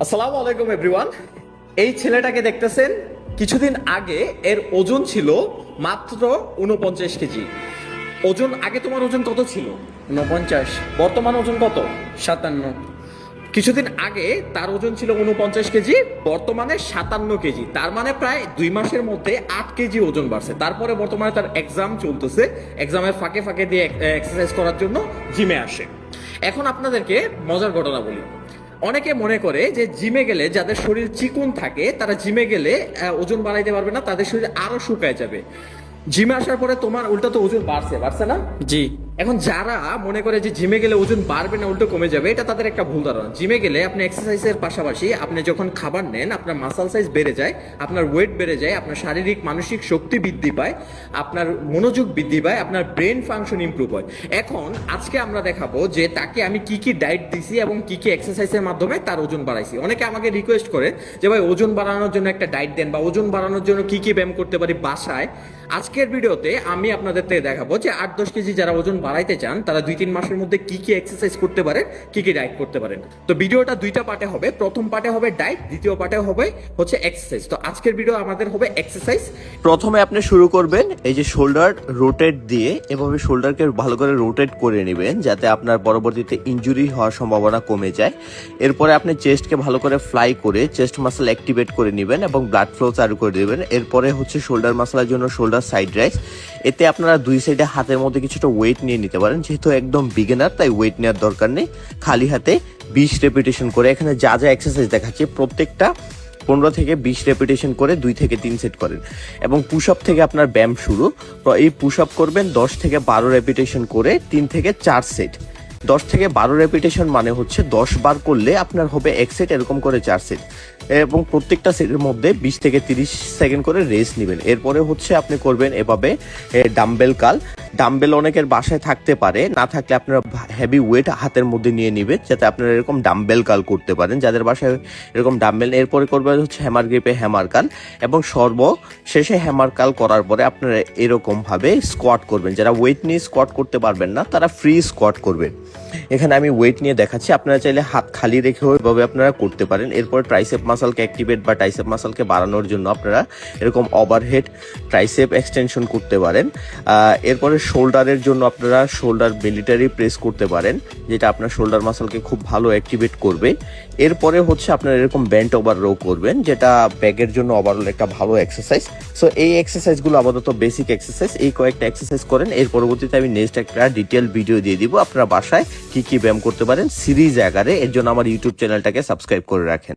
আসসালামু আলাইকুম এভরিওয়ান। এই ছেলেটাকে দেখতেছেন, কিছুদিন আগে এর ওজন ছিল মাত্র 49 কেজি। ওজন আগে তোমার ওজন কত ছিল? 49, বর্তমান ওজন কত? 57। কিছুদিন আগে তার ওজন ছিল 49 কেজি, বর্তমানে 57 কেজি। তার মানে প্রায় 2 মাসের মধ্যে 8 কেজি ওজন বাড়ছে। তারপরে বর্তমানে তার এক্সাম চলতেছে, এক্সামের ফাঁকে ফাঁকে দিয়ে এক্সারসাইজ করার জন্য জিমে আসে। এখন আপনাদেরকে মজার ঘটনা বলি। অনেকে মনে করে যে জিমে গেলে যাদের শরীর চিকন থাকে তারা জিমে গেলে ওজন বাড়াইতে পারবে না, তাদের শরীর আরো শুকায় যাবে। জিমে আসার পরে তোমার উল্টা তো ওজন বাড়ছে না? জি। এখন যারা মনে করে যে জিমে গেলে ওজন বাড়বে না উল্টো কমে যাবে, এটা তাদের একটা ভুল ধারণা। জিমে গেলে আপনি এক্সারসাইজের পাশাপাশি আপনি যখন খাবার নেন, আপনার মাসল সাইজ বেড়ে যায়, আপনার ওয়েট বেড়ে যায়, আপনার শারীরিক মানসিক শক্তি বৃদ্ধি পায়, আপনার মনোযোগ বৃদ্ধি পায়, আপনার ব্রেন ফাংশন ইমপ্রুভ হয়। এখন আজকে আমরা দেখাবো যে তাকে আমি কি কি ডায়েট দিছি এবং কি কি এক্সারসাইজের মাধ্যমে তার ওজন বাড়াইছি। অনেকে আমাকে রিকোয়েস্ট করে যে ভাই ওজন বাড়ানোর জন্য একটা ডায়েট দেন, বা ওজন বাড়ানোর জন্য কি কি ব্যায়াম করতে পারি বাসায়। আজকের ভিডিওতে আমি আপনাদের থেকে দেখাবো যে 8-10 কেজি যারা ওজন বাড়াইতে চান তারা 2-3 মাসের মধ্যে কি কি এক্সারসাইজ করতে পারেন, কি কি ডায়েট করতে পারেন। তো ভিডিওটা দুইটা পার্টে হবে। প্রথম পার্টে হবে ডায়েট, দ্বিতীয় পার্টে হবে হচ্ছে এক্সারসাইজ। তো আজকের ভিডিও আমাদের হবে এক্সারসাইজ। প্রথমে আপনি শুরু করবেন এই যে শোল্ডার রোটেট দিয়ে, এভাবে শোল্ডারকে ভালো করে রোটেট করে নেবেন যাতে আপনার পরবর্তীতে ইনজুরি হওয়ার সম্ভাবনা কমে যায়। এরপরে আপনি চেস্টকে ভালো করে ফ্লাই করে চেস্ট মাসল অ্যাক্টিভেট করে নেবেন এবং ব্লাড ফ্লো চালু করে দেবেন। এরপরে হচ্ছে শোল্ডার মাসলের জন্য শোল্ডার সাইড রাইজ। এতে আপনারা দুই সাইডে হাতের মধ্যে কিছুটা ওয়েট নিয়ে নিতে পারেন, যেহেতু একদম বিগিনার তাই ওয়েট নেওয়ার দরকার নেই। খালি হাতে 20 রেপিটেশন করে, এখানে যা যা এক্সারসাইজ দেখাচ্ছি প্রত্যেকটা 15 থেকে 20 রেপিটেশন করে 2 থেকে 3 সেট করেন। এবং পুশ আপ থেকে আপনার ব্যায়াম শুরু। এই পুশ আপ করবেন 10 থেকে 12 রেপিটেশন করে 3 থেকে 4 সেট। 10 থেকে 12 রেপিটেশন মানে হচ্ছে 10 বার করলে আপনার হবে 1 সেট, এরকম করে 4 সেট। এবং প্রত্যেকটা সেটের মধ্যে 20 থেকে 30 সেকেন্ড করে রেস্ট নেবেন। এরপরে হচ্ছে আপনি করবেন এভাবে ডাম্বেল কাল। ডাম্বেল অনেকের বাসায় থাকতে পারে, না থাকলে আপনারা হেভি ওয়েট হাতের মধ্যে নিয়ে নেবেন যাতে আপনারা এরকম ডাম্বেল কাল করতে পারেন, যাদের বাসায় এরকম ডাম্বেল। এরপরে করবেন হচ্ছে হ্যামার গ্রিপে হ্যামার কাল, এবং সর্বশেষে হ্যামার কাল করার পরে আপনারা এরকম ভাবে স্কোয়াট করবেন। যারা ওয়েট নিয়ে স্কোয়াট করতে পারবেন না তারা ফ্রি স্কোয়াট করবেন। এখানে আমি ওয়েট নিয়ে দেখাচ্ছি, আপনারা চাইলে হাত খালি রেখেও এভাবে আপনারা করতে পারেন। এরপর ট্রাইসেপ মাসলকে অ্যাক্টিভেট বা ট্রাইসেপ মাসলকে বাড়ানোর জন্য আপনারা এরকম ওভারহেড ট্রাইসেপ এক্সটেনশন করতে পারেন। এরপরে শোল্ডারের জন্য আপনারা শোল্ডার মিলিটারি প্রেস করতে পারেন, যেটা আপনার শোল্ডার মাসলকে খুব ভালো অ্যাক্টিভেট করবে। এরপরে হচ্ছে আপনারা এরকম বেন্ট ওভার রো করবেন, যেটা ব্যাগের জন্য ওভারঅল একটা ভালো এক্সারসাইজ। সো এই এক্সারসাইজগুলো আপাতত বেসিক এক্সারসাইজ, এই কয়েকটা এক্সারসাইজ করেন। এর পরবর্তীতে আমি নেক্সট একটা ডিটেল ভিডিও দিয়ে দিব আপনারা বাসায় কি কি ব্যায়াম করতে পারেন সিরিজ আকারে। এর জন্য আমার ইউটিউব চ্যানেলটাকে সাবস্ক্রাইব করে রাখেন।